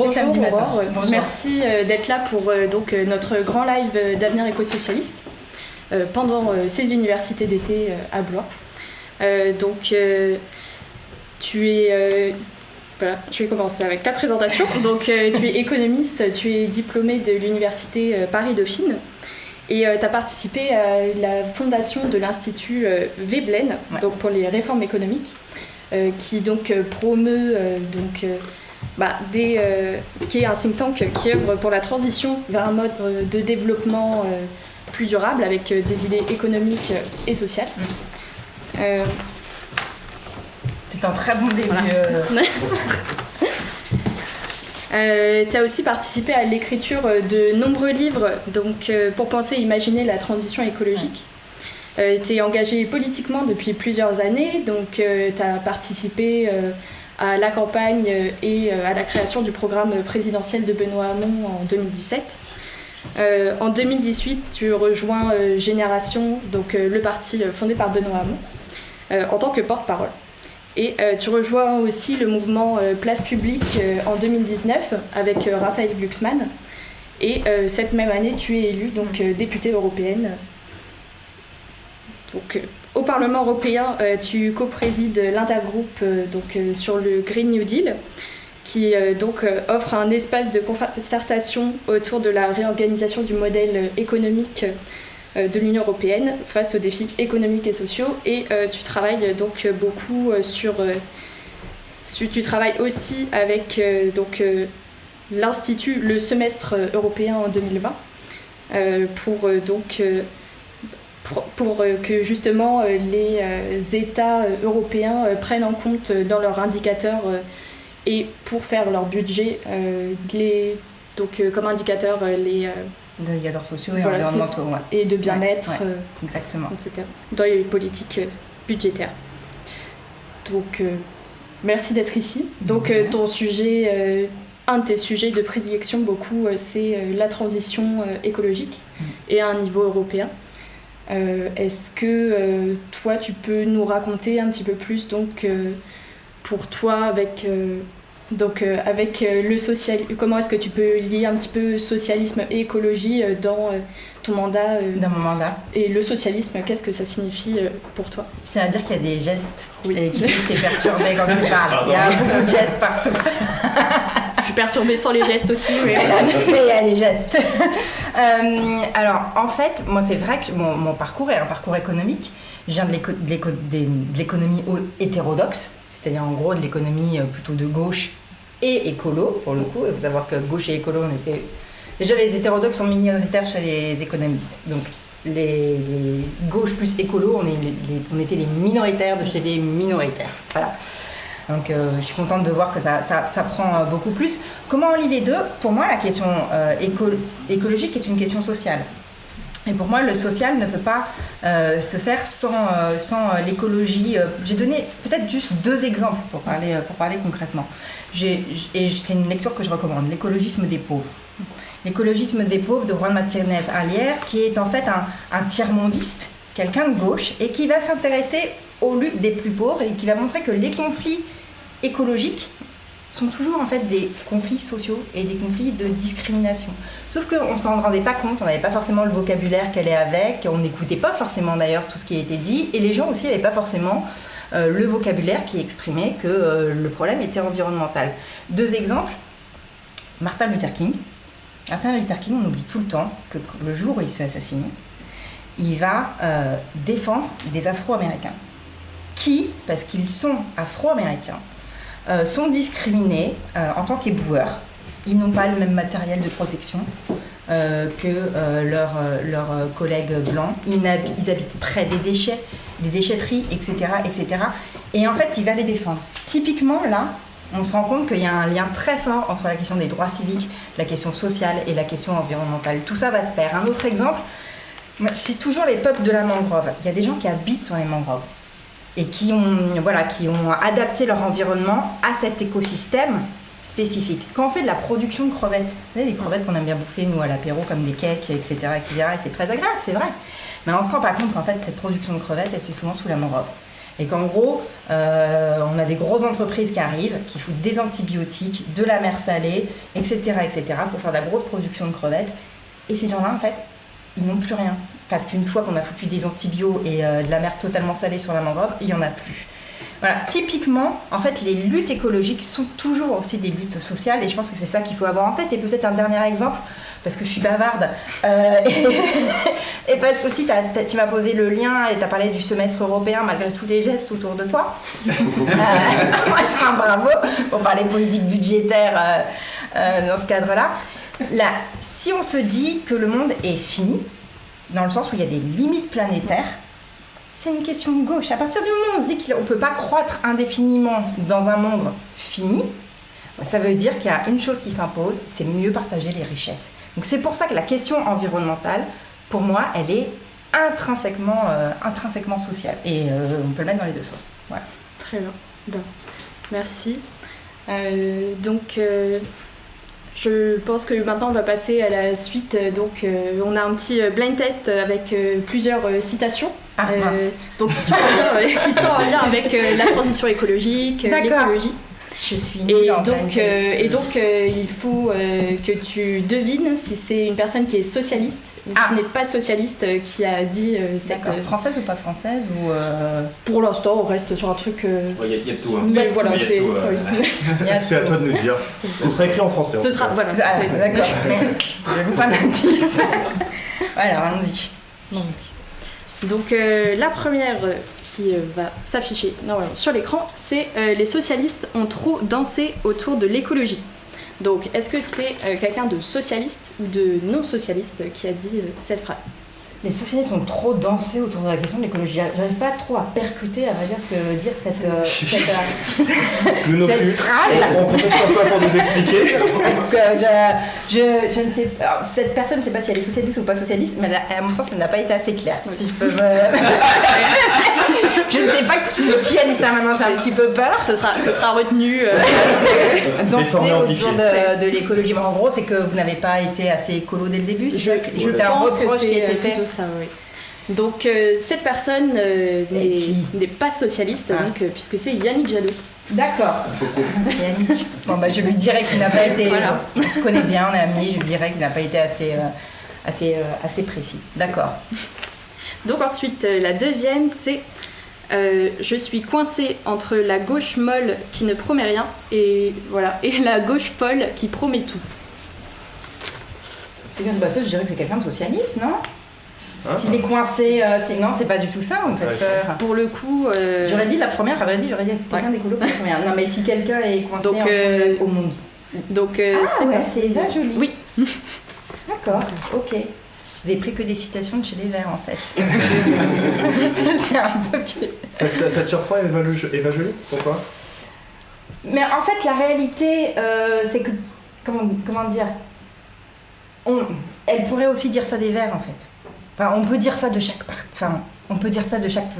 Bonjour samedi matin. Aurore, Bonjour. Merci d'être là pour notre grand live d'avenir éco-socialiste pendant ces universités d'été à Blois. Je vais commencer avec ta présentation. Donc, tu es économiste, tu es diplômé de l'université Paris-Dauphine et tu as participé à la fondation de l'Institut Veblen, donc pour les réformes économiques, qui donc promeut qui est un think tank qui œuvre pour la transition vers un mode de développement plus durable avec des idées économiques et sociales. C'est un très bon début. Voilà. Tu as aussi participé à l'écriture de nombreux livres pour penser et imaginer la transition écologique. Tu es engagé politiquement depuis plusieurs années, donc tu as participé à la campagne et à la création du programme présidentiel de Benoît Hamon en 2017. En 2018, tu rejoins Génération, donc le parti fondé par Benoît Hamon, en tant que porte-parole. Et tu rejoins aussi le mouvement Place Publique en 2019 avec Raphaël Glucksmann. Et cette même année, tu es élue députée européenne. Donc, au Parlement européen, tu co-présides l'intergroupe sur le Green New Deal, qui offre un espace de concertation autour de la réorganisation du modèle économique de l'Union européenne face aux défis économiques et sociaux. Et tu travailles beaucoup tu travailles aussi avec l'Institut, le semestre européen en 2020, pour que justement les États européens prennent en compte dans leurs indicateurs et pour faire leur budget comme indicateurs les indicateurs sociaux et environnementaux. Et de bien-être, exactement. etc. Dans les politiques budgétaires. Donc, merci d'être ici. Donc, ton sujet, un de tes sujets de prédilection, c'est la transition écologique et à un niveau européen. Est-ce que toi, tu peux nous raconter un petit peu plus pour toi avec le social, comment est-ce que tu peux lier un petit peu socialisme et écologie dans ton mandat dans mon mandat. Et le socialisme, qu'est-ce que ça signifie pour toi? Je tiens à dire qu'il y a des gestes qui t'es perturbé quand tu parles. Il y a beaucoup de gestes partout. Je suis perturbée sans les gestes aussi, mais il y a des gestes. Alors, en fait, moi, c'est vrai que mon parcours est un parcours économique. Je viens de l'économie hétérodoxe, c'est-à-dire en gros de l'économie plutôt de gauche et écolo, pour le coup. Il faut savoir que gauche et écolo, déjà les hétérodoxes sont minoritaires chez les économistes. Donc, les gauches plus écolo, on était les minoritaires de chez les minoritaires. Voilà. Donc je suis contente de voir que ça prend beaucoup plus. Comment on lit les deux? Pour moi, la question écologique est une question sociale. Et pour moi, le social ne peut pas se faire sans l'écologie. J'ai donné peut-être juste 2 exemples pour parler concrètement. Et c'est une lecture que je recommande, L'écologisme des pauvres. L'écologisme des pauvres de Juan Martínez Alier, qui est en fait un tiers-mondiste, quelqu'un de gauche, et qui va s'intéresser aux luttes des plus pauvres et qui va montrer que les conflits écologiques sont toujours en fait des conflits sociaux et des conflits de discrimination. Sauf qu'on ne s'en rendait pas compte, on n'avait pas forcément le vocabulaire qu'elle est avec, on n'écoutait pas forcément d'ailleurs tout ce qui a été dit, et les gens aussi n'avaient pas forcément le vocabulaire qui exprimait que le problème était environnemental. 2 exemples, Martin Luther King. Martin Luther King, on oublie tout le temps que le jour où il se fait assassiner, il va défendre des Afro-Américains qui, parce qu'ils sont Afro-Américains, sont discriminés en tant qu'éboueurs. Ils n'ont pas le même matériel de protection que leurs collègues blancs. Ils habitent près des déchets, des déchetteries, etc., etc. Et en fait, il va les défendre. Typiquement, là, on se rend compte qu'il y a un lien très fort entre la question des droits civiques, la question sociale et la question environnementale. Tout ça va de pair. Un autre exemple, c'est toujours les peuples de la mangrove. Il y a des gens qui habitent sur les mangroves et qui ont adapté leur environnement à cet écosystème spécifique. Quand on fait de la production de crevettes, vous savez, les crevettes qu'on aime bien bouffer, nous, à l'apéro, comme des cakes, etc., et c'est très agréable, c'est vrai. Mais on ne se rend pas compte qu'en fait, cette production de crevettes, elle se fait souvent sous la mangrove. Et qu'en gros, on a des grosses entreprises qui arrivent, qui foutent des antibiotiques, de la mer salée, etc., pour faire de la grosse production de crevettes. Et ces gens-là, en fait, ils n'ont plus rien. Parce qu'une fois qu'on a foutu des antibiotiques et de la mer totalement salée sur la mangrove, il n'y en a plus. Voilà, typiquement, en fait, les luttes écologiques sont toujours aussi des luttes sociales, et je pense que c'est ça qu'il faut avoir en tête. Et peut-être un dernier exemple, parce que je suis bavarde, et parce qu'aussi tu m'as posé le lien et tu as parlé du semestre européen malgré tous les gestes autour de toi. Moi, je fais un bravo pour parler politique budgétaire dans ce cadre-là. Là, si on se dit que le monde est fini, dans le sens où il y a des limites planétaires, c'est une question de gauche. À partir du moment où on se dit qu'on ne peut pas croître indéfiniment dans un monde fini, ça veut dire qu'il y a une chose qui s'impose, c'est mieux partager les richesses. Donc c'est pour ça que la question environnementale, pour moi, elle est intrinsèquement sociale. Et on peut le mettre dans les deux sens. Voilà. Très bien. Bon. Merci. Je pense que maintenant on va passer à la suite. Donc on a un petit blind test avec plusieurs citations. Donc qui sont en lien avec la transition écologique, l'écologie. Je suis nulle en blind test. Il faut que tu devines si c'est une personne qui est socialiste ou qui n'est pas socialiste qui a dit cette... Française ou pas française ou Pour l'instant, on reste sur un truc... Il y a de tout. Hein. Mais voilà, c'est à toi de nous dire. Ce sera écrit en français. Ce sera, voilà. D'accord, je vous pas d'indice. Voilà, allons-y. Donc la première qui va s'afficher normalement sur l'écran, c'est les socialistes ont trop dansé autour de l'écologie. Donc est-ce que c'est quelqu'un de socialiste ou de non-socialiste qui a dit cette phrase ? Les socialistes ont trop dansé autour de la question de l'écologie. J'arrive pas trop à percuter, à vrai dire, ce que veut dire cette phrase. On compte sur toi pour nous expliquer. Donc, je ne sais pas. Alors, cette personne, je ne sais pas si elle est socialiste ou pas socialiste, mais à mon sens, ça n'a pas été assez clair. Si je peux Je ne sais pas qui a dit ça maintenant, j'ai un petit peu peur. Ce sera retenu. Danser autour de l'écologie. En gros, c'est que vous n'avez pas été assez écolo dès le début. Je pense que c'est plutôt ça, oui. Donc cette personne n'est pas socialiste, puisque c'est Yannick Jadot. D'accord. Yannick. Bon, je lui dirais qu'il n'a pas été... Voilà. On se connaît bien, on est amis, je lui dirais qu'il n'a pas été assez précis. D'accord. Donc ensuite, la deuxième, c'est je suis coincée entre la gauche molle qui ne promet rien et la gauche folle qui promet tout. Ça, je dirais que c'est quelqu'un de socialiste, non ? S'il est coincé, non, c'est pas du tout ça, en fait. Pour le coup... J'aurais dit la première, j'aurais dit quelqu'un d'écolo pour la première. Non, mais si quelqu'un est coincé au monde. Donc, c'est bien joli. Oui. D'accord, ok. Vous avez pris que des citations de chez les Verts, en fait. C'est un peu pied. Ça te surprend, Eva Joly ? Pourquoi ? Mais en fait, la réalité, c'est que... Comment dire ? Elle pourrait aussi dire ça des Verts, en fait. Enfin, on peut dire ça de chaque parti. Enfin, on peut dire ça de chaque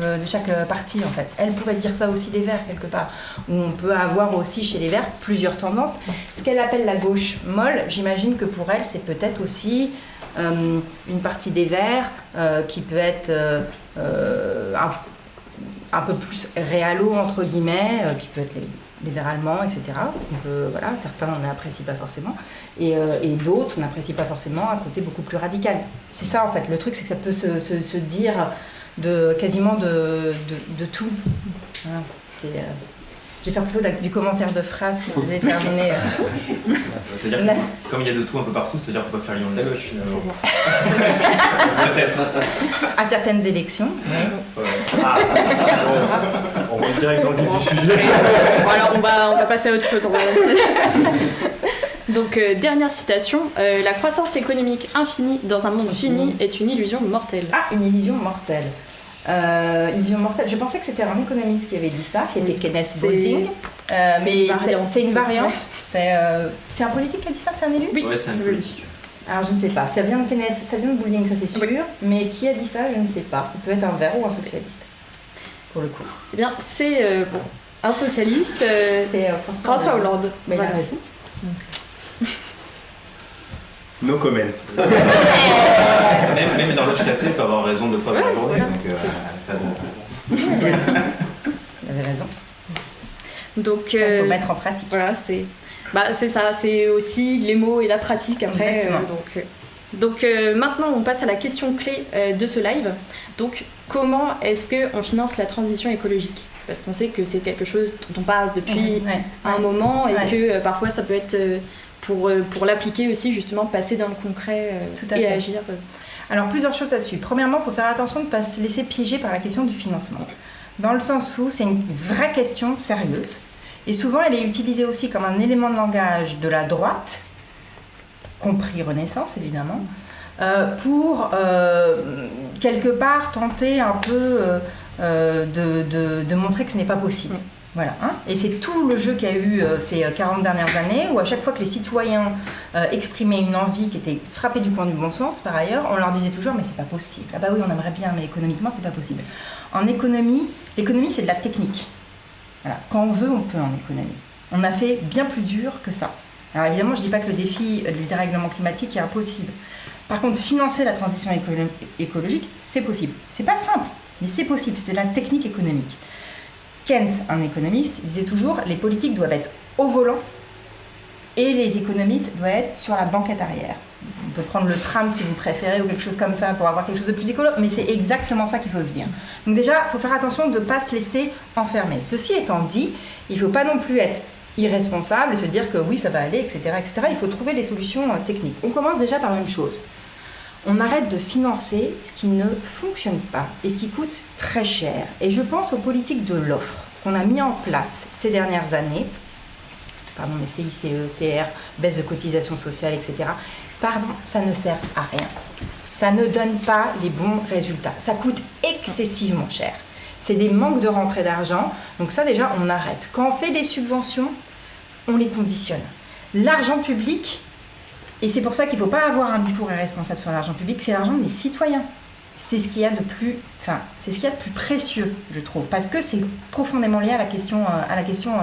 parti, en fait. Elle pourrait dire ça aussi des Verts, quelque part. Ou on peut avoir aussi chez les Verts plusieurs tendances. Ce qu'elle appelle la gauche molle, j'imagine que pour elle, c'est peut-être aussi une partie des Verts qui peut être un peu plus réalo, entre guillemets, qui peut être les Verts allemands, etc. Donc certains n'apprécient pas forcément, et d'autres n'apprécient pas forcément un côté beaucoup plus radical. C'est ça, en fait. Le truc, c'est que ça peut se dire quasiment de tout. Voilà. Je vais faire plutôt du commentaire de phrase pour déterminer. C'est-à-dire que comme il y a de tout un peu partout, c'est-à-dire qu'on peut faire l'union de la gauche, finalement. Peut-être. À certaines élections. Ouais. On va direct dans le vif du sujet. Bon, alors on va passer à autre chose. Donc dernière citation, la croissance économique infinie dans un monde fini est une illusion mortelle. Ah, une illusion mortelle. Illusion mortelle. Je pensais que c'était un économiste qui avait dit ça, qui était Kenneth Boulding. Mais c'est une variante. C'est un politique qui a dit ça, c'est un élu ? Oui, c'est un politique. Alors je ne sais pas. Ça vient de Boulding, ça c'est sûr. Oui. Mais qui a dit ça, je ne sais pas. Ça peut être un vert ou un socialiste, pour le coup. Eh bien, c'est un socialiste. C'est François Hollande. Mais il a raison. No comment. Même dans l'âge cassé, il peut avoir raison 2 fois dans la journée. Voilà. Donc, Vous avez raison. Donc, Il faut mettre en pratique. Voilà, c'est ça, c'est aussi les mots et la pratique après. Donc maintenant, on passe à la question clé de ce live. Donc, comment est-ce qu'on finance la transition écologique ? Parce qu'on sait que c'est quelque chose dont on parle depuis un moment et que parfois ça peut être pour l'appliquer aussi, justement, passer dans le concret et agir. Alors, plusieurs choses à suivre. Premièrement, il faut faire attention de ne pas se laisser piéger par la question du financement. Dans le sens où c'est une vraie question sérieuse. Et souvent, elle est utilisée aussi comme un élément de langage de la droite, compris Renaissance évidemment, pour quelque part tenter un peu de montrer que ce n'est pas possible. Voilà, hein. Et c'est tout le jeu qu'il y a eu ces 40 dernières années, où à chaque fois que les citoyens exprimaient une envie qui était frappée du coin du bon sens, par ailleurs, on leur disait toujours « mais c'est pas possible ». Ah bah oui, on aimerait bien, mais économiquement, c'est pas possible. En économie, l'économie, c'est de la technique. Voilà. Quand on veut, on peut en économie. On a fait bien plus dur que ça. Alors évidemment, je ne dis pas que le défi du dérèglement climatique est impossible. Par contre, financer la transition écologique, c'est possible. C'est pas simple, mais c'est possible. C'est de la technique économique. Keynes, un économiste, disait toujours « les politiques doivent être au volant et les économistes doivent être sur la banquette arrière ». On peut prendre le tram si vous préférez ou quelque chose comme ça pour avoir quelque chose de plus écolo, mais c'est exactement ça qu'il faut se dire. Donc déjà, il faut faire attention de ne pas se laisser enfermer. Ceci étant dit, il ne faut pas non plus être irresponsable et se dire que oui, ça va aller, etc., etc. Il faut trouver des solutions techniques. On commence déjà par une chose. On arrête de financer ce qui ne fonctionne pas et ce qui coûte très cher. Et je pense aux politiques de l'offre qu'on a mis en place ces dernières années. Pardon, mais CICE, CR, baisse de cotisation sociale, etc. Pardon, ça ne sert à rien. Ça ne donne pas les bons résultats. Ça coûte excessivement cher. C'est des manques de rentrée d'argent. Donc ça, déjà, on arrête. Quand on fait des subventions, on les conditionne. L'argent public, et c'est pour ça qu'il ne faut pas avoir un discours irresponsable sur l'argent public, c'est l'argent des citoyens. C'est ce qu'il y a de plus, c'est ce qu'il y a de plus précieux, je trouve, parce que c'est profondément lié à la question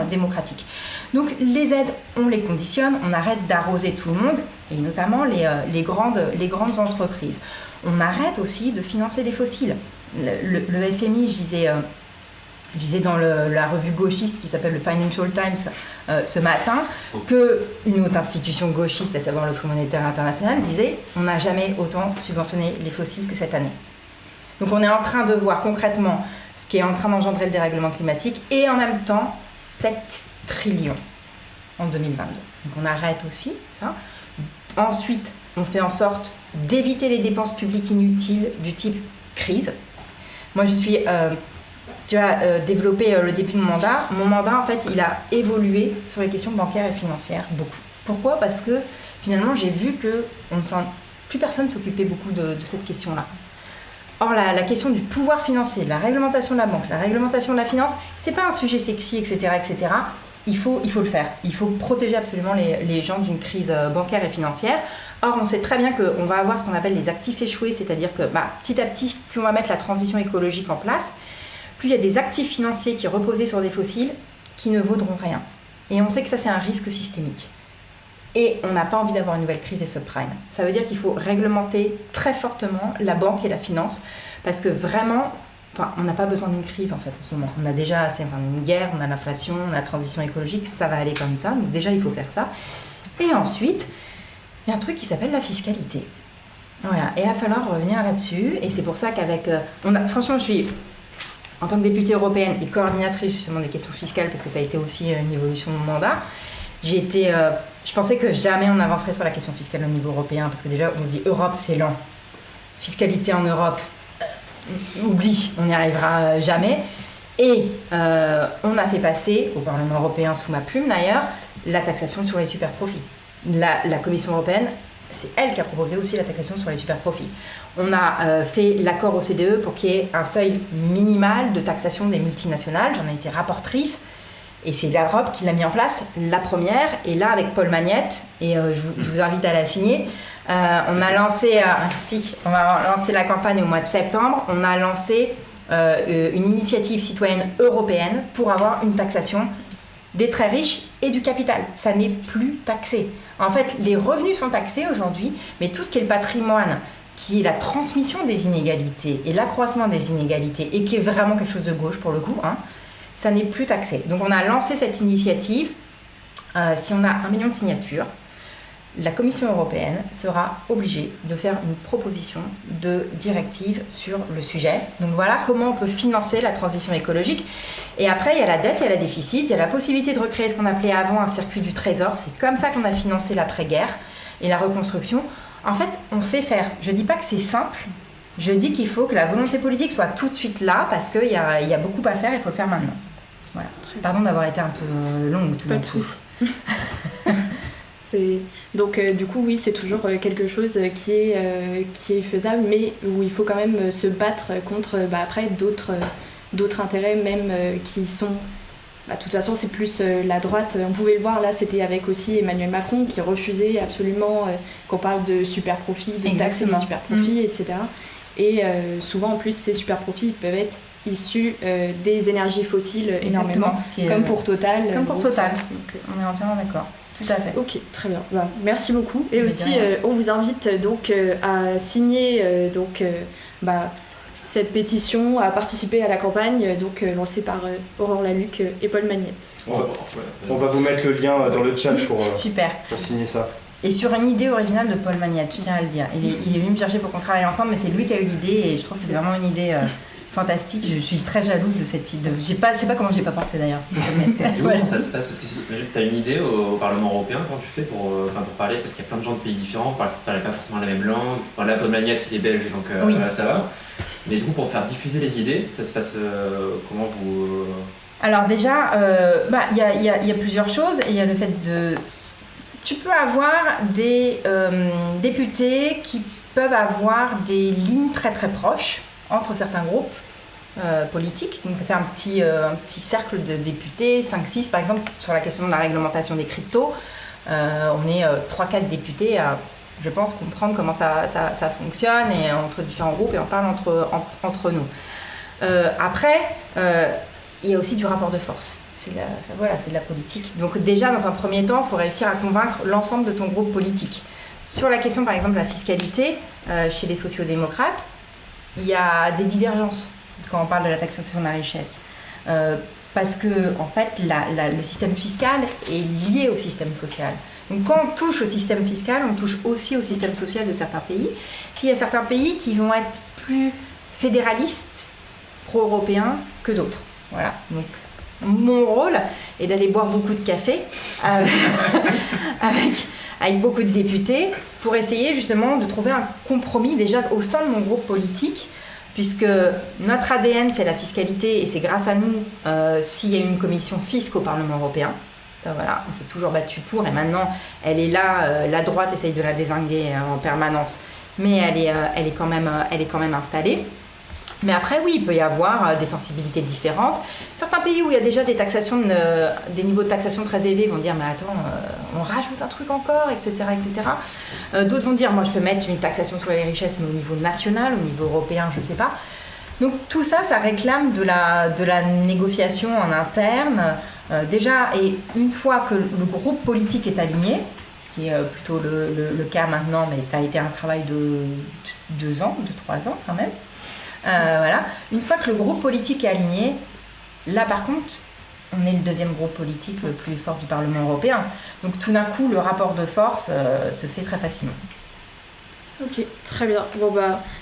démocratique. Donc les aides, on les conditionne, on arrête d'arroser tout le monde, et notamment les grandes entreprises. On arrête aussi de financer les fossiles. Le FMI, je disais dans la revue gauchiste qui s'appelle le Financial Times ce matin, qu'une autre institution gauchiste, à savoir le Fonds monétaire international, disait on n'a jamais autant subventionné les fossiles que cette année. Donc on est en train de voir concrètement ce qui est en train d'engendrer le dérèglement climatique et en même temps 7 trillions en 2022. Donc on arrête aussi ça. Ensuite, on fait en sorte d'éviter les dépenses publiques inutiles du type crise. Moi je suis... Tu as développé le début de mon mandat. Mon mandat, en fait, il a évolué sur les questions bancaires et financières, beaucoup. Pourquoi ? Parce que, finalement, j'ai vu que plus personne ne s'occupait beaucoup de cette question-là. Or, la question du pouvoir financier, de la réglementation de la banque, la réglementation de la finance, c'est pas un sujet sexy, etc., etc. Il faut le faire. Il faut protéger absolument les gens d'une crise bancaire et financière. Or, on sait très bien qu'on va avoir ce qu'on appelle les actifs échoués, c'est-à-dire que, petit à petit, plus on va mettre la transition écologique en place, plus il y a des actifs financiers qui reposaient sur des fossiles qui ne vaudront rien. Et on sait que ça, c'est un risque systémique. Et on n'a pas envie d'avoir une nouvelle crise des subprimes. Ça veut dire qu'il faut réglementer très fortement la banque et la finance, parce que vraiment, on n'a pas besoin d'une crise en fait en ce moment. On a déjà assez, une guerre, on a l'inflation, on a la transition écologique, ça va aller comme ça. Donc déjà, il faut faire ça. Et ensuite, il y a un truc qui s'appelle la fiscalité. Voilà. Et il va falloir revenir là-dessus. Et c'est pour ça qu'avec... franchement, je suis... En tant que députée européenne et coordinatrice justement des questions fiscales, parce que ça a été aussi une évolution de mon mandat, je pensais que jamais on avancerait sur la question fiscale au niveau européen, parce que déjà on se dit Europe c'est lent, fiscalité en Europe, oublie, on n'y arrivera jamais. Et on a fait passer au Parlement européen, sous ma plume d'ailleurs, la taxation sur les super profits. La Commission européenne, c'est elle qui a proposé aussi la taxation sur les super profits. On a fait l'accord au CDE pour qu'il y ait un seuil minimal de taxation des multinationales. J'en ai été rapportrice et c'est l'Europe qui l'a mis en place, la première. Et là, avec Paul Magnette, et je vous invite à la signer, on va lancer la campagne au mois de septembre. On a lancé une initiative citoyenne européenne pour avoir une taxation des très riches et du capital. Ça n'est plus taxé. En fait, les revenus sont taxés aujourd'hui, mais tout ce qui est le patrimoine, qui est la transmission des inégalités et l'accroissement des inégalités, et qui est vraiment quelque chose de gauche pour le coup, ça n'est plus taxé. Donc on a lancé cette initiative. Si on a 1 million de signatures, la Commission européenne sera obligée de faire une proposition de directive sur le sujet. Donc voilà comment on peut financer la transition écologique. Et après, il y a la dette, il y a le déficit, il y a la possibilité de recréer ce qu'on appelait avant un circuit du trésor. C'est comme ça qu'on a financé l'après-guerre et la reconstruction. En fait, on sait faire. Je ne dis pas que c'est simple. Je dis qu'il faut que la volonté politique soit tout de suite là parce qu'il y a beaucoup à faire et il faut le faire maintenant. Voilà. Pardon d'avoir été un peu longue tout d'un coup. Donc du coup oui c'est toujours quelque chose qui est faisable mais où il faut quand même se battre contre après d'autres intérêts même qui sont de toute façon c'est plus la droite, on pouvait le voir là, c'était avec aussi Emmanuel Macron qui refusait absolument qu'on parle de super profits, de taxer les super profits, etc. Et souvent en plus ces super profits peuvent être issus des énergies fossiles énormément, comme pour Total. Comme pour Total, donc on est entièrement d'accord. Tout à fait. Ok, très bien. Merci beaucoup. Et aussi, on vous invite donc à signer cette pétition, à participer à la campagne lancée par Aurore Lalucq et Paul Magnette. On va vous mettre le lien dans le chat pour signer ça. Et sur une idée originale de Paul Magnette, je tiens à le dire. Il est venu me chercher pour qu'on travaille ensemble, mais c'est lui qui a eu l'idée et je trouve que c'est vraiment une idée fantastique. Je suis très jalouse de cette idée. Je sais pas comment j'y ai pas pensé d'ailleurs. Comment ça se passe? Parce que tu as une idée au Parlement européen quand tu fais pour parler, parce qu'il y a plein de gens de pays différents, ne parlent pas forcément la même langue. Là, Paul Magnette, il est belge, donc ça va. Mais du coup, pour faire diffuser les idées, ça se passe comment vous... Alors déjà, y a plusieurs choses. Il y a le fait de... Tu peux avoir des députés qui peuvent avoir des lignes très très proches entre certains groupes politiques. Donc ça fait un petit cercle de députés, 5-6 par exemple, sur la question de la réglementation des cryptos. On est 3-4 députés à, je pense, comprendre comment ça fonctionne et entre différents groupes et on parle entre nous. Après, il y a aussi du rapport de force. C'est de la politique. Donc déjà, dans un premier temps, il faut réussir à convaincre l'ensemble de ton groupe politique. Sur la question, par exemple, de la fiscalité, chez les sociodémocrates, il y a des divergences quand on parle de la taxation de la richesse. Parce que, en fait, le système fiscal est lié au système social. Donc quand on touche au système fiscal, on touche aussi au système social de certains pays. Puis il y a certains pays qui vont être plus fédéralistes, pro-européens que d'autres. Voilà. Donc mon rôle est d'aller boire beaucoup de café avec beaucoup de députés pour essayer justement de trouver un compromis déjà au sein de mon groupe politique, puisque notre ADN c'est la fiscalité et c'est grâce à nous s'il y a une commission fisc au Parlement européen. Ça, voilà, on s'est toujours battu pour et maintenant elle est là, la droite essaye de la dézinguer en permanence, mais elle est quand même installée. Mais après, oui, il peut y avoir des sensibilités différentes. Certains pays où il y a déjà des niveaux de taxation très élevés vont dire « mais attends, on rajoute un truc encore, etc. etc. » D'autres vont dire « moi, je peux mettre une taxation sur les richesses, mais au niveau national, au niveau européen, je ne sais pas. » Donc tout ça, ça réclame de la négociation en interne. Déjà, et une fois que le groupe politique est aligné, ce qui est plutôt le cas maintenant, mais ça a été un travail de 2 ans, de 3 ans quand même. Voilà. Une fois que le groupe politique est aligné, là par contre, on est le deuxième groupe politique le plus fort du Parlement européen. Donc tout d'un coup, le rapport de force se fait très facilement. Ok, très bien.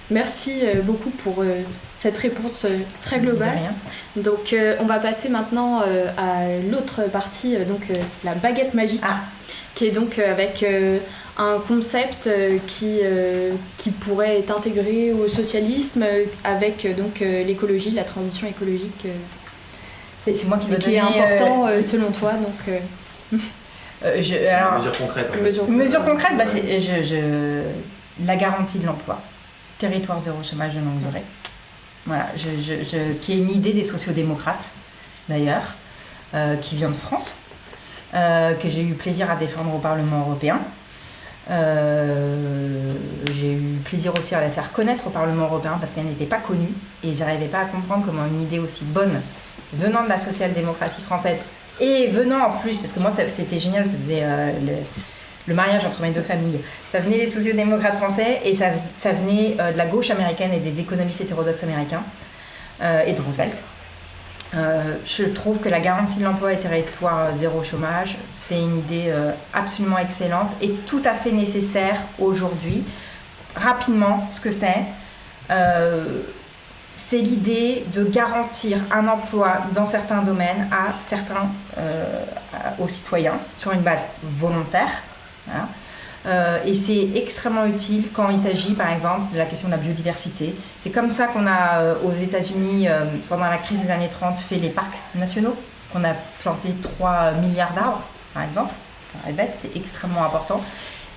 Merci beaucoup pour cette réponse très globale. Donc on va passer maintenant à l'autre partie, la baguette magique, qui est donc avec un concept qui pourrait être intégré au socialisme avec l'écologie, la transition écologique. C'est moi qui dois qui est important selon toi. Mesures concrètes. Mesures concrètes, c'est la garantie de l'emploi. Territoire zéro chômage de longue durée. Voilà, qui est une idée des sociodémocrates, d'ailleurs, qui vient de France, que j'ai eu plaisir à défendre au Parlement européen. J'ai eu plaisir aussi à la faire connaître au Parlement européen parce qu'elle n'était pas connue et j'arrivais pas à comprendre comment une idée aussi bonne venant de la social-démocratie française et venant en plus, parce que moi c'était génial, ça faisait le mariage entre mes deux familles, ça venait des sociodémocrates français et ça venait de la gauche américaine et des économistes hétérodoxes américains et de Roosevelt. Je trouve que la garantie de l'emploi et territoire zéro chômage, c'est une idée absolument excellente et tout à fait nécessaire aujourd'hui. Rapidement, ce que c'est l'idée de garantir un emploi dans certains domaines aux citoyens sur une base volontaire. Voilà. Et c'est extrêmement utile quand il s'agit par exemple de la question de la biodiversité. C'est comme ça qu'on a aux États-Unis, pendant la crise des années 30, fait les parcs nationaux, qu'on a planté 3 milliards d'arbres par exemple. C'est extrêmement important.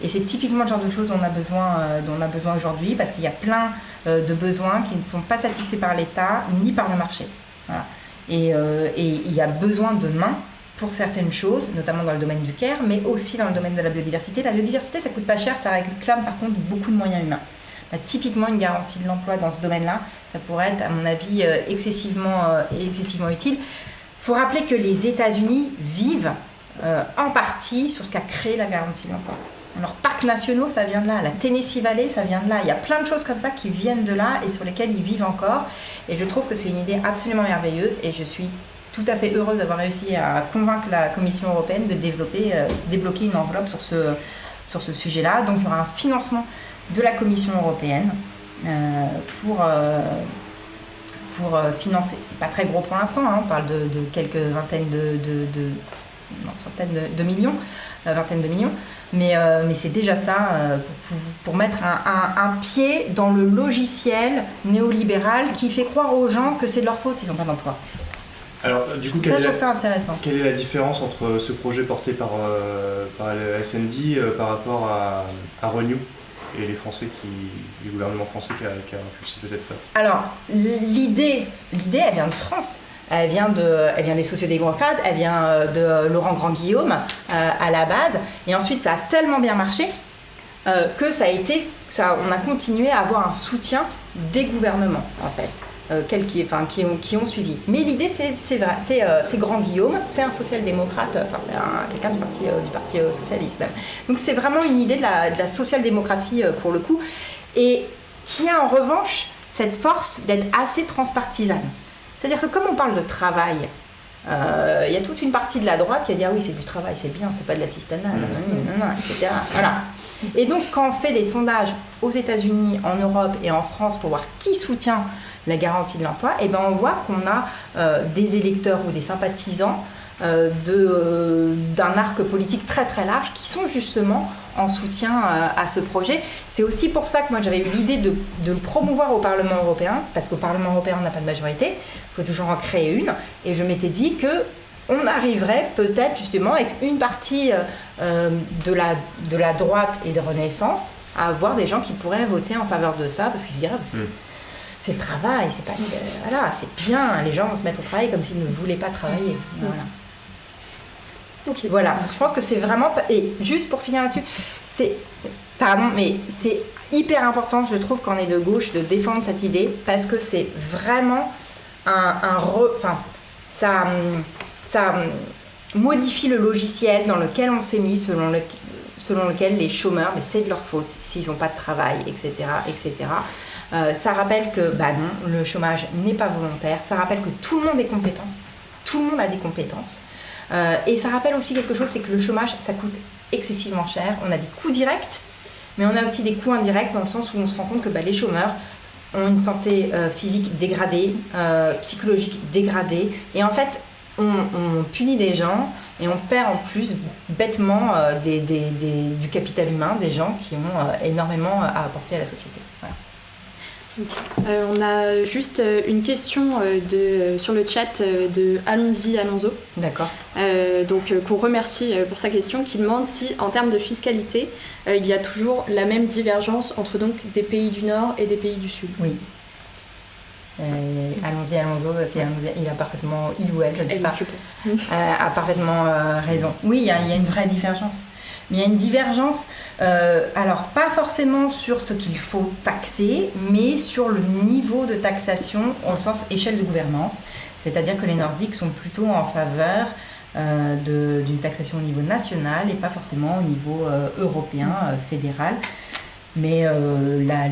Et c'est typiquement le genre de choses dont on a besoin aujourd'hui, parce qu'il y a plein de besoins qui ne sont pas satisfaits par l'État ni par le marché. Voilà. Et il y a besoin de mains pour certaines choses, notamment dans le domaine du care, mais aussi dans le domaine de la biodiversité. La biodiversité, ça coûte pas cher, ça réclame par contre beaucoup de moyens humains. Typiquement, une garantie de l'emploi dans ce domaine-là, ça pourrait être, à mon avis, excessivement utile. Il faut rappeler que les États-Unis vivent en partie sur ce qu'a créé la garantie de l'emploi. Alors, parcs nationaux, ça vient de là. La Tennessee Valley, ça vient de là. Il y a plein de choses comme ça qui viennent de là et sur lesquelles ils vivent encore. Et je trouve que c'est une idée absolument merveilleuse et je suis tout à fait heureuse d'avoir réussi à convaincre la Commission européenne de débloquer une enveloppe sur ce sujet-là. Donc, il y aura un financement de la Commission européenne pour financer. C'est pas très gros pour l'instant, hein. On parle de quelques vingtaines de millions, mais c'est déjà ça pour mettre un pied dans le logiciel néolibéral qui fait croire aux gens que c'est de leur faute s'ils n'ont pas d'emploi. Alors, du coup, je trouve ça intéressant. Quelle est la différence entre ce projet porté par le SND par rapport à Renew et le gouvernement français qui a impulsé peut-être ça? Alors, l'idée, elle vient de France. Elle vient des sociodémocrates, elle vient de Laurent Grandguillaume à la base. Et ensuite, ça a tellement bien marché que on a continué à avoir un soutien des gouvernements, en fait. Qui ont suivi. Mais l'idée, c'est vrai, c'est Grandguillaume, c'est un social-démocrate, c'est quelqu'un du parti socialiste même. Donc c'est vraiment une idée de la social-démocratie pour le coup, et qui a en revanche cette force d'être assez transpartisane. C'est-à-dire que comme on parle de travail, il y a toute une partie de la droite qui va dire oui, c'est du travail, c'est bien, c'est pas de l'assistanat, etc. Voilà. Et donc quand on fait des sondages aux États-Unis, en Europe et en France pour voir qui soutient la garantie de l'emploi, et ben on voit qu'on a des électeurs ou des sympathisants d'un arc politique très très large qui sont justement en soutien à ce projet. C'est aussi pour ça que moi j'avais eu l'idée de le promouvoir au Parlement européen, parce qu'au Parlement européen on n'a pas de majorité, il faut toujours en créer une, et je m'étais dit qu'on arriverait peut-être justement avec une partie de la droite et de Renaissance à avoir des gens qui pourraient voter en faveur de ça, parce qu'ils se diraient c'est le travail, c'est pas c'est bien, les gens vont se mettre au travail comme s'ils ne voulaient pas travailler. Voilà. Okay. Voilà, je pense que c'est vraiment, et juste pour finir là-dessus, c'est hyper important, je trouve, quand on est de gauche, de défendre cette idée, parce que c'est vraiment ça modifie le logiciel dans lequel on s'est mis, selon lequel les chômeurs, mais c'est de leur faute s'ils n'ont pas de travail, etc., etc. Ça rappelle que non, le chômage n'est pas volontaire, ça rappelle que tout le monde est compétent, tout le monde a des compétences, et ça rappelle aussi quelque chose, c'est que le chômage, ça coûte excessivement cher. On a des coûts directs, mais on a aussi des coûts indirects dans le sens où on se rend compte que les chômeurs ont une santé physique dégradée, psychologique dégradée, et en fait on punit des gens et on perd en plus bêtement du capital humain, des gens qui ont énormément à apporter à la société. Voilà. Okay. On a juste une question sur le chat de Allons-y, Allons-y. D'accord. Qu'on remercie pour sa question, qui demande si, en termes de fiscalité, il y a toujours la même divergence entre donc des pays du Nord et des pays du Sud. Oui. Allons-y, Allons-y, il a parfaitement, il ou elle, je ne sais pas, je pense. A parfaitement raison. Oui, il y a une vraie divergence. Mais il y a une divergence, alors pas forcément sur ce qu'il faut taxer, mais sur le niveau de taxation au sens échelle de gouvernance. C'est-à-dire que les Nordiques sont plutôt en faveur d'une taxation au niveau national et pas forcément au niveau européen, fédéral. Mais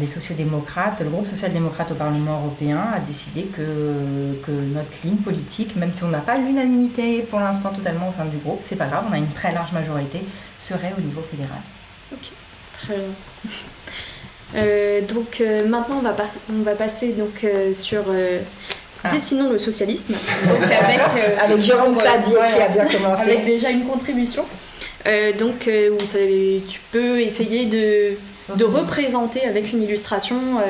les sociodémocrates, le groupe social-démocrate au Parlement européen a décidé que notre ligne politique, même si on n'a pas l'unanimité pour l'instant totalement au sein du groupe, c'est pas grave, on a une très large majorité, serait au niveau fédéral. Ok, très bien. Donc maintenant on va passer donc, sur Dessinons le socialisme. Donc avec Jérôme Sadi qui a bien commencé. Avec déjà une contribution. Où tu peux essayer de représenter avec une illustration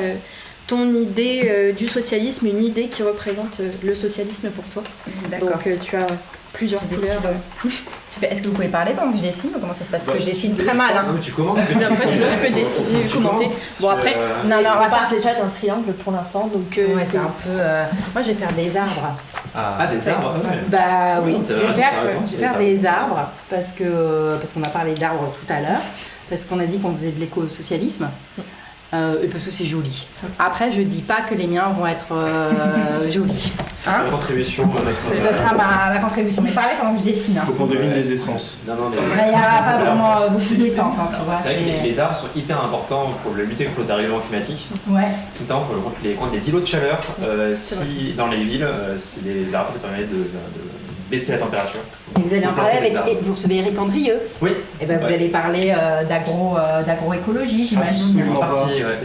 ton idée du socialisme, une idée qui représente le socialisme pour toi. D'accord. Donc tu as plusieurs couleurs. Super. Est-ce que vous pouvez parler pendant que je dessine ou comment ça se passe? Parce que je dessine très mal. Non, mais tu commences. Sinon je peux dessiner, commenter. Bon après, on va part déjà d'un triangle pour l'instant. Donc c'est un peu. Moi je vais faire des arbres. Des arbres. Bah oui. Je vais faire des arbres arbres parce qu'on a parlé d'arbres tout à l'heure, parce qu'on a dit qu'on faisait de l'éco-socialisme. Et parce que c'est joli. Après, je dis pas que les miens vont être jolis. C'est ma contribution. Ça sera ma contribution. Mais parlez pendant que je dessine. Il faut qu'on devine les essences. Non, mais... Il n'y a pas vraiment beaucoup d'essence. Tu vois, c'est vrai que les arbres sont hyper importants pour lutter contre le dérèglement climatique. Ouais. Notamment contre les îlots de chaleur. Si dans les villes, les arbres, ça permet de baisser la température. Et vous allez en parler avec. Vous recevez Eric Andrieux. Oui. Et ben vous allez parler d'agroécologie, j'imagine. En partie, ouais.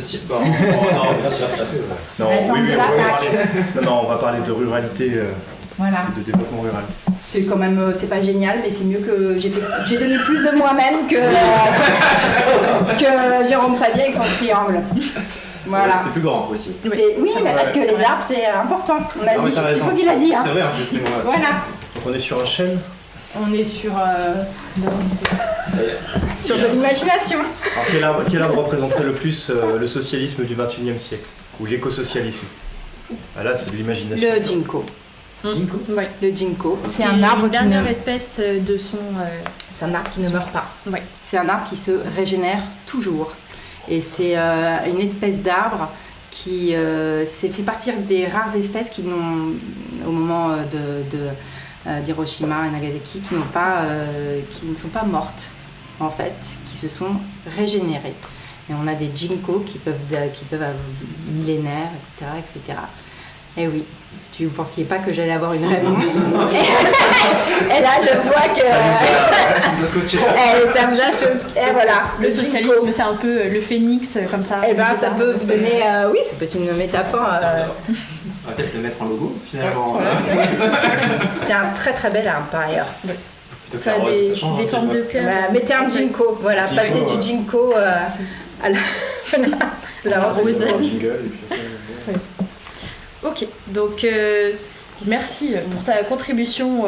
On va parler de ruralité, voilà. De développement rural. C'est quand même, c'est pas génial, mais c'est mieux que j'ai donné plus de moi-même que Jérôme Sadi avec son triangle. Voilà. C'est plus grand aussi. Oui, mais parce que les arbres c'est important. On a dit, il faut qu'il a dit. Hein. C'est vrai, en plus c'est moi. Voilà. Donc on est sur un chêne. On est sur sur de l'imagination. Alors quel arbre représenterait le plus le socialisme du XXIe siècle ou l'écosocialisme? Là, c'est de l'imagination. Le ginkgo. Ginkgo. Oui, le ginkgo. C'est un arbre qui espèce de son. C'est un arbre qui ne meurt pas. Oui. C'est un arbre qui se régénère toujours. Et c'est une espèce d'arbre qui s'est fait partir des rares espèces qui n'ont, au moment d'Hiroshima et Nagasaki, qui ne sont pas mortes, en fait, qui se sont régénérées. Et on a des ginkgo qui peuvent avoir millénaires, etc. Et oui, tu ne pensiez pas que j'allais avoir une réponse. Et là, je vois que... voilà. Le socialisme, c'est un peu le phénix, comme ça. Et ben, ça peut donner... oui, ça peut être une métaphore. On va peut-être le mettre en logo, finalement. Voilà, c'est un très très bel arbre, par ailleurs. Oui. Plutôt que ça rose, ça change des formes de cœur. Mettez un ginkgo. Voilà, passez du ginkgo à la rose. Ok, donc merci pour ta contribution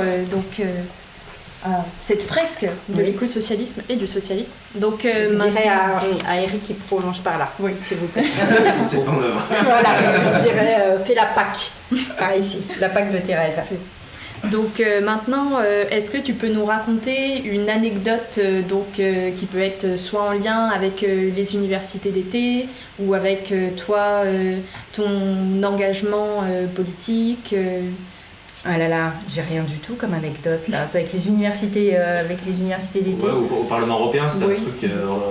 à cette fresque de l'éco-socialisme et du socialisme. Donc, vous direz à Eric qui prolonge par là, oui, s'il vous plaît. C'est ton œuvre. Voilà, je dirais fais la Pâque, par ici, la Pâque de Thérèse. Donc maintenant, est-ce que tu peux nous raconter une anecdote qui peut être soit en lien avec les universités d'été ou avec toi, ton engagement politique Ah là là, j'ai rien du tout comme anecdote là. C'est avec les universités d'été. Ouais, au Parlement européen, c'est un truc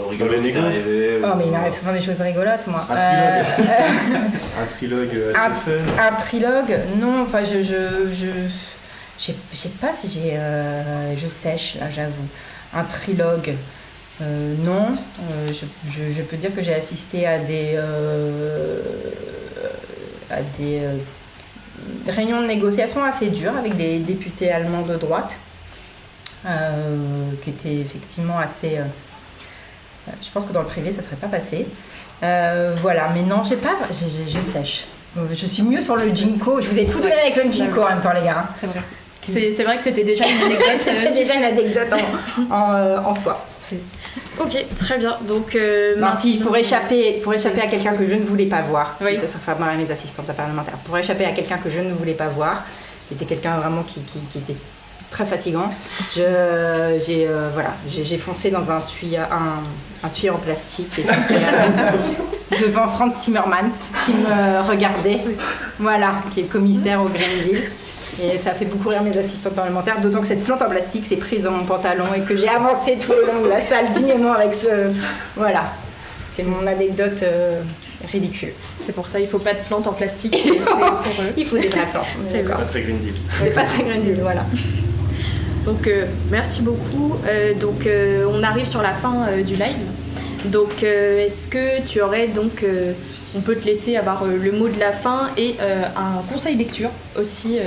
rigolo qui est arrivé. Oh mais il m'arrive souvent des choses rigolotes moi. Un trilogue assez fun. Un trilogue, non, enfin je sais pas si je sèche là, j'avoue. Un trilogue, non. Je peux dire que j'ai assisté à des réunions de négociation assez dures avec des députés allemands de droite, qui étaient effectivement assez. Je pense que dans le privé ça serait pas passé. Voilà, mais non, je sèche. Je suis mieux sur le ginkgo. Je vous ai tout donné avec le ginkgo en même temps, les gars. C'est vrai. C'est vrai que c'était déjà une anecdote. C'était déjà une anecdote en soi. Ok, très bien. Donc, si pour échapper à quelqu'un que je ne voulais pas voir, oui. Ça fera marrer mes assistantes parlementaires. Pour échapper à quelqu'un que je ne voulais pas voir, qui était quelqu'un vraiment qui était très fatigant, j'ai foncé dans un tuyau en plastique et devant Franz Timmermans qui me regardait, voilà, qui est le commissaire au Green Deal. Et ça a fait beaucoup rire mes assistantes parlementaires, d'autant que cette plante en plastique s'est prise dans mon pantalon et que j'ai avancé tout le long de la salle dignement avec ce... Voilà. C'est mon anecdote ridicule. C'est pour ça il faut pas de plantes en plastique. C'est pour eux. Il faut des vraies plantes. C'est pas très Green Deal. C'est pas très Green Deal, voilà. Donc merci beaucoup. On arrive sur la fin du live. Donc est-ce que tu aurais donc on peut te laisser avoir le mot de la fin et un conseil lecture aussi.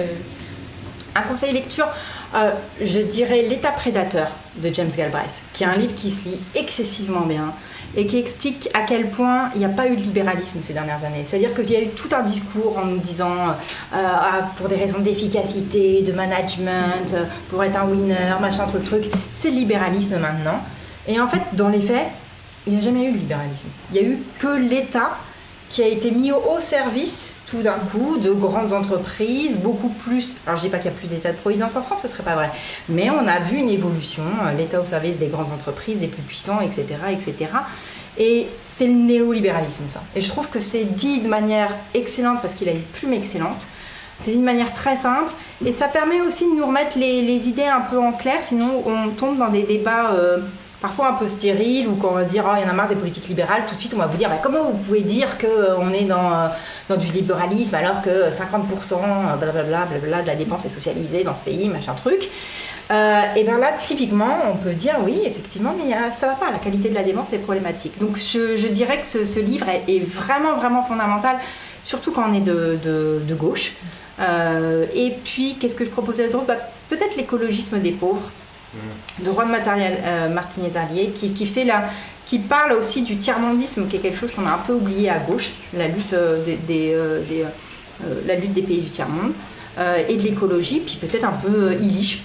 Un conseil lecture, je dirais L'État prédateur de James Galbraith, qui est un livre qui se lit excessivement bien et qui explique à quel point il n'y a pas eu de libéralisme ces dernières années. C'est-à-dire qu'il y a eu tout un discours en nous disant pour des raisons d'efficacité, de management, pour être un winner, machin, truc. C'est le libéralisme maintenant. Et en fait, dans les faits, il n'y a jamais eu de libéralisme. Il n'y a eu que l'État qui a été mis au service, tout d'un coup, de grandes entreprises, beaucoup plus... Alors, je ne dis pas qu'il n'y a plus d'État-providence en France, ce ne serait pas vrai. Mais on a vu une évolution, l'État au service des grandes entreprises, des plus puissants, etc., etc. Et c'est le néolibéralisme, ça. Et je trouve que c'est dit de manière excellente, parce qu'il a une plume excellente. C'est dit de manière très simple. Et ça permet aussi de nous remettre les idées un peu en clair, sinon on tombe dans des débats... parfois un peu stérile, ou quand on va dire il y en a marre des politiques libérales, tout de suite on va vous dire comment vous pouvez dire qu'on est dans du libéralisme alors que 50% blablabla de la dépense est socialisée dans ce pays, machin truc. Et bien là, typiquement, on peut dire oui, effectivement, mais ça va pas, la qualité de la dépense est problématique. Donc je dirais que ce livre est vraiment, vraiment fondamental, surtout quand on est de gauche. Et puis, qu'est-ce que je proposais d'autre ? Peut-être l'écologisme des pauvres, de Juan Martinez-Alier, qui parle aussi du tiers-mondisme, qui est quelque chose qu'on a un peu oublié à gauche, la lutte des pays du tiers-monde, et de l'écologie, puis peut-être un peu Illich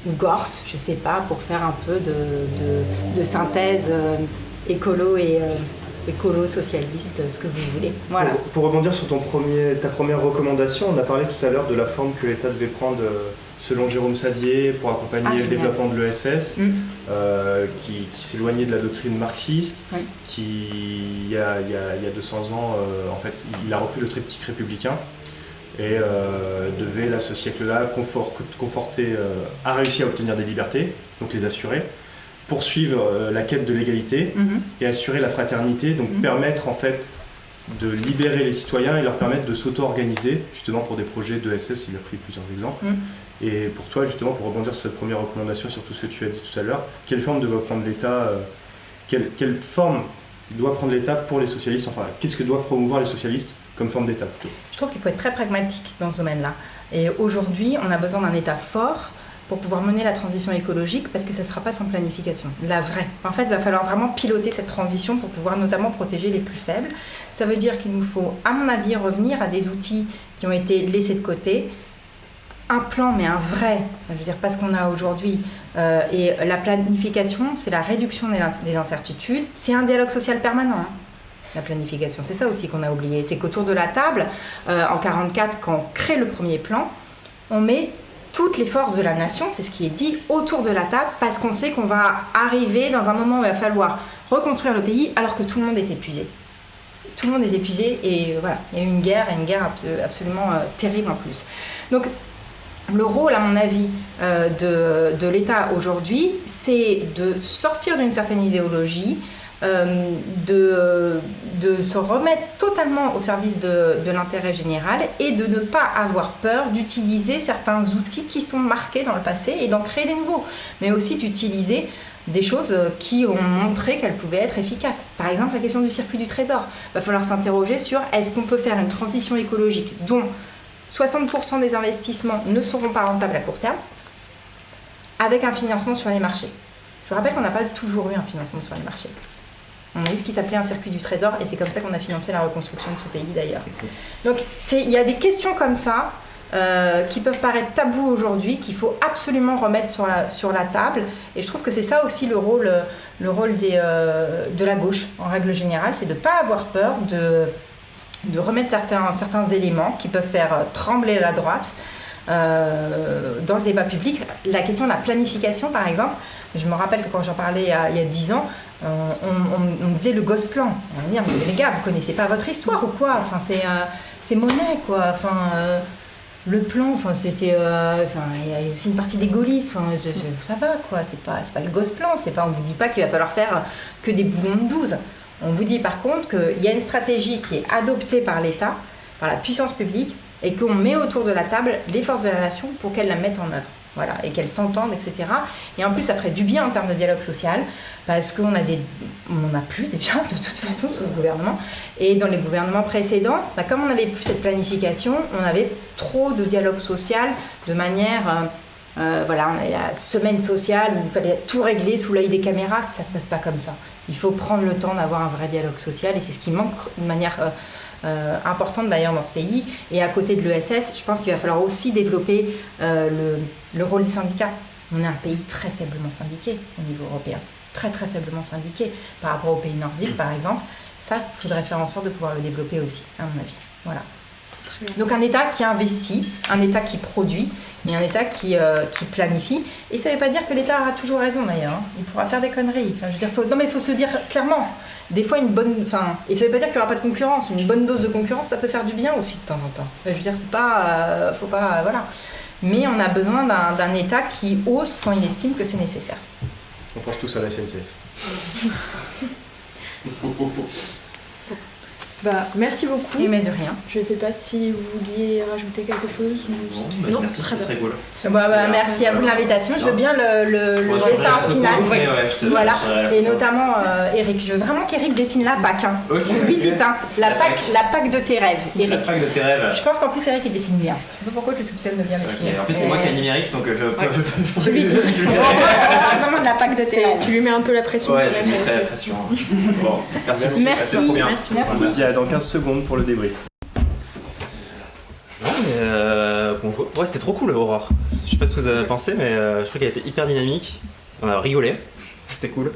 ou Gorse, je sais pas, pour faire un peu de synthèse écolo et écolo-socialiste, ce que vous voulez. Voilà. Pour rebondir sur ta première recommandation, on a parlé tout à l'heure de la forme que l'État devait prendre selon Jérôme Sadier, pour accompagner le développement de l'ESS, qui s'éloignait de la doctrine marxiste, qui, il y a 200 ans, en fait, il a repris le triptyque républicain et devait, là, ce siècle-là, a réussi à obtenir des libertés, donc les assurer, poursuivre la quête de l'égalité et assurer la fraternité, donc permettre, en fait, de libérer les citoyens et leur permettre de s'auto-organiser, justement pour des projets d'ESS, il a pris plusieurs exemples. Et pour toi, justement, pour rebondir sur cette première recommandation, sur tout ce que tu as dit tout à l'heure, quelle forme doit prendre l'État, quelle forme doit prendre l'État pour les socialistes, enfin, qu'est-ce que doivent promouvoir les socialistes comme forme d'État plutôt ? Je trouve qu'il faut être très pragmatique dans ce domaine-là. Et aujourd'hui, on a besoin d'un État fort pour pouvoir mener la transition écologique, parce que ça ne sera pas sans planification, la vraie. En fait, il va falloir vraiment piloter cette transition pour pouvoir notamment protéger les plus faibles. Ça veut dire qu'il nous faut, à mon avis, revenir à des outils qui ont été laissés de côté, un plan, mais un vrai, je veux dire, pas ce qu'on a aujourd'hui. Et la planification, c'est la réduction des incertitudes, c'est un dialogue social permanent. La planification, c'est ça aussi qu'on a oublié. C'est qu'autour de la table, en 1944, quand on crée le premier plan, on met toutes les forces de la nation, c'est ce qui est dit, autour de la table, parce qu'on sait qu'on va arriver dans un moment où il va falloir reconstruire le pays alors que tout le monde est épuisé. Tout le monde est épuisé et voilà, il y a eu une guerre absolument terrible en plus. Donc le rôle, à mon avis, de l'État aujourd'hui, c'est de sortir d'une certaine idéologie, de se remettre totalement au service de l'intérêt général et de ne pas avoir peur d'utiliser certains outils qui sont marqués dans le passé et d'en créer des nouveaux, mais aussi d'utiliser des choses qui ont montré qu'elles pouvaient être efficaces. Par exemple, la question du circuit du trésor. Il va falloir s'interroger sur est-ce qu'on peut faire une transition écologique dont 60% des investissements ne seront pas rentables à court terme, avec un financement sur les marchés. Je vous rappelle qu'on n'a pas toujours eu un financement sur les marchés. On a eu ce qui s'appelait un circuit du trésor et c'est comme ça qu'on a financé la reconstruction de ce pays d'ailleurs. Donc il y a des questions comme ça qui peuvent paraître tabous aujourd'hui, qu'il faut absolument remettre sur la table. Et je trouve que c'est ça aussi le rôle de la gauche en règle générale, c'est de ne pas avoir peur de remettre certains éléments qui peuvent faire trembler la droite dans le débat public. La question de la planification par exemple, je me rappelle que quand j'en parlais il y a 10 ans, on me disait le Gosplan. On va me dire, mais les gars, vous connaissez pas votre histoire ou quoi ? Enfin, c'est Monet, quoi. Enfin, le plan, enfin, il y a aussi une partie des gaullistes. Enfin, ça va, quoi. C'est pas le Gosplan. On vous dit pas qu'il va falloir faire que des boulons de 12. On vous dit par contre qu'il y a une stratégie qui est adoptée par l'État, par la puissance publique, et qu'on met autour de la table les forces de la nation pour qu'elles la mettent en œuvre. Voilà, et qu'elles s'entendent, etc. Et en plus, ça ferait du bien en termes de dialogue social, parce qu'on a plus déjà, de toute façon, sous ce gouvernement. Et dans les gouvernements précédents, comme on n'avait plus cette planification, on avait trop de dialogue social, de manière... voilà, on avait la semaine sociale où il fallait tout régler sous l'œil des caméras. Ça ne se passe pas comme ça. Il faut prendre le temps d'avoir un vrai dialogue social, et c'est ce qui manque de manière... importante d'ailleurs dans ce pays. Et à côté de l'ESS, je pense qu'il va falloir aussi développer le rôle des syndicats. On est un pays très faiblement syndiqué au niveau européen, très très faiblement syndiqué par rapport aux pays nordiques par exemple. Ça, il faudrait faire en sorte de pouvoir le développer aussi, à mon avis. Voilà. Donc un État qui investit, un État qui produit, et un État qui planifie. Et ça ne veut pas dire que l'État aura toujours raison d'ailleurs. Hein. Il pourra faire des conneries. Enfin, je veux dire, non mais il faut se dire clairement. Des fois, et ça ne veut pas dire qu'il n'y aura pas de concurrence. Une bonne dose de concurrence, ça peut faire du bien aussi de temps en temps. Je veux dire, c'est pas, faut pas, voilà. Mais on a besoin d'un État qui ose quand il estime que c'est nécessaire. On pense tous à la SNCF. Merci beaucoup. Mais de rien. Je ne sais pas si vous vouliez rajouter quelque chose. Non, merci, c'est très cool. Merci à vous de l'invitation. Je veux bien le dessin final. Voilà. Et notamment Eric. Je veux vraiment qu'Eric dessine la PAC. Hein. Okay. Vous lui dites, hein, la PAC de tes rêves, Eric. La PAC de tes rêves. Je pense qu'en plus Eric il dessine bien. Je sais pas pourquoi je soupçonne de bien dessiner. En plus c'est moi qui anime Eric, donc je lui dis. Vraiment de la PAC de tes rêves. Tu lui mets un peu la pression. Ouais, je lui mets la pression. Bon, merci. Merci. Dans 15 secondes pour le débrief. Ouais, c'était trop cool Aurore. Je sais pas ce que vous avez pensé, mais je trouve qu'elle était hyper dynamique. On a rigolé. C'était cool.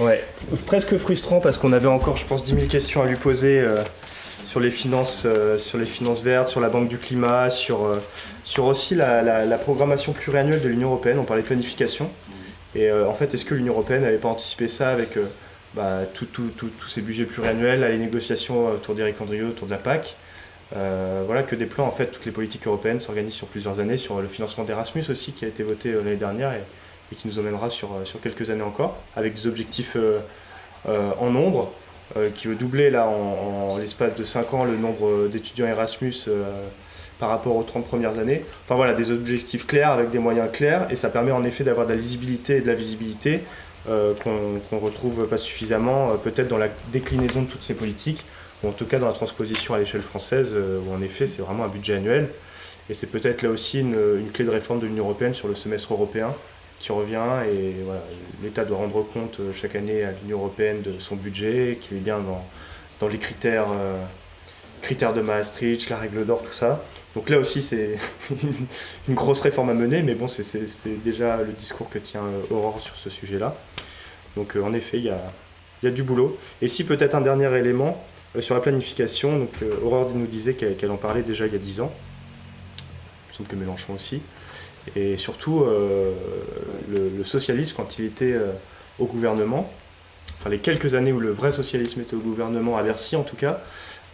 Ouais, presque frustrant parce qu'on avait encore, je pense, 10 000 questions à lui poser sur les finances vertes, sur la Banque du climat, sur aussi la programmation pluriannuelle de l'Union européenne. On parlait de planification. Et en fait, est-ce que l'Union européenne n'avait pas anticipé ça avec tous ces budgets pluriannuels, les négociations autour d'Éric Andrieux, autour de la PAC, voilà, que des plans, en fait, toutes les politiques européennes s'organisent sur plusieurs années, sur le financement d'Erasmus aussi, qui a été voté l'année dernière et qui nous emmènera sur quelques années encore, avec des objectifs en nombre, qui veut doubler là, en l'espace de 5 ans le nombre d'étudiants Erasmus par rapport aux 30 premières années. Enfin voilà, des objectifs clairs, avec des moyens clairs, et ça permet en effet d'avoir de la lisibilité et de la visibilité, qu'on retrouve pas suffisamment peut-être dans la déclinaison de toutes ces politiques, ou en tout cas dans la transposition à l'échelle française, où en effet c'est vraiment un budget annuel. Et c'est peut-être là aussi une clé de réforme de l'Union européenne sur le semestre européen qui revient, et voilà, l'État doit rendre compte chaque année à l'Union européenne de son budget, qu'il est bien dans les critères de Maastricht, la règle d'or, tout ça. Donc là aussi c'est une grosse réforme à mener, mais bon, c'est déjà le discours que tient Aurore sur ce sujet-là. Donc en effet, il y a du boulot. Et si peut-être un dernier élément sur la planification, donc Aurore nous disait qu'elle en parlait déjà il y a 10 ans. Il me semble que Mélenchon aussi. Et surtout, le socialisme, quand il était au gouvernement, enfin les quelques années où le vrai socialisme était au gouvernement, à Bercy en tout cas,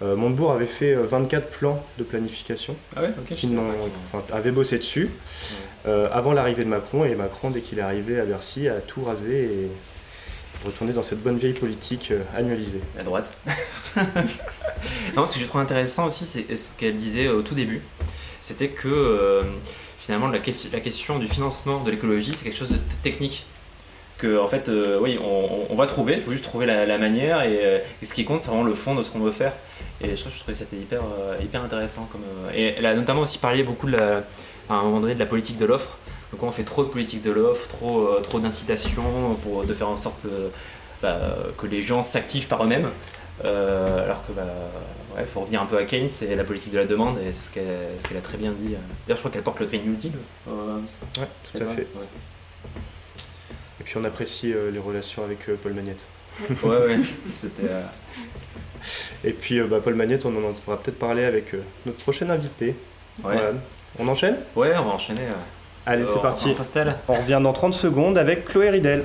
Montebourg avait fait 24 plans de planification, avait bossé dessus avant l'arrivée de Macron, et Macron, dès qu'il est arrivé à Bercy, a tout rasé et retourné dans cette bonne vieille politique annualisée. À droite. Non, ce que j'ai trouvé intéressant aussi, c'est ce qu'elle disait au tout début, c'était que finalement la question du financement de l'écologie, c'est quelque chose de technique. Que, en fait, oui, on va trouver, il faut juste trouver la manière, et ce qui compte, c'est vraiment le fond de ce qu'on veut faire. Et je trouvais que c'était hyper intéressant. Et elle a notamment aussi parlé beaucoup à un moment donné de la politique de l'offre. Donc on fait trop de politique de l'offre, trop d'incitation de faire en sorte que les gens s'activent par eux-mêmes. Alors que faut revenir un peu à Keynes, c'est la politique de la demande, et c'est ce qu'elle a très bien dit. D'ailleurs, je crois qu'elle porte le Green New Deal. Ouais, tout à fait. Ouais. Et puis on apprécie les relations avec Paul Magnette. Ouais, c'était... Et puis Paul Magnette, on en entendra peut-être parler avec notre prochain invité. Ouais. Voilà. On enchaîne ? Ouais, on va enchaîner. Allez, c'est parti. On s'installe. On revient dans 30 secondes avec Chloé Ridel.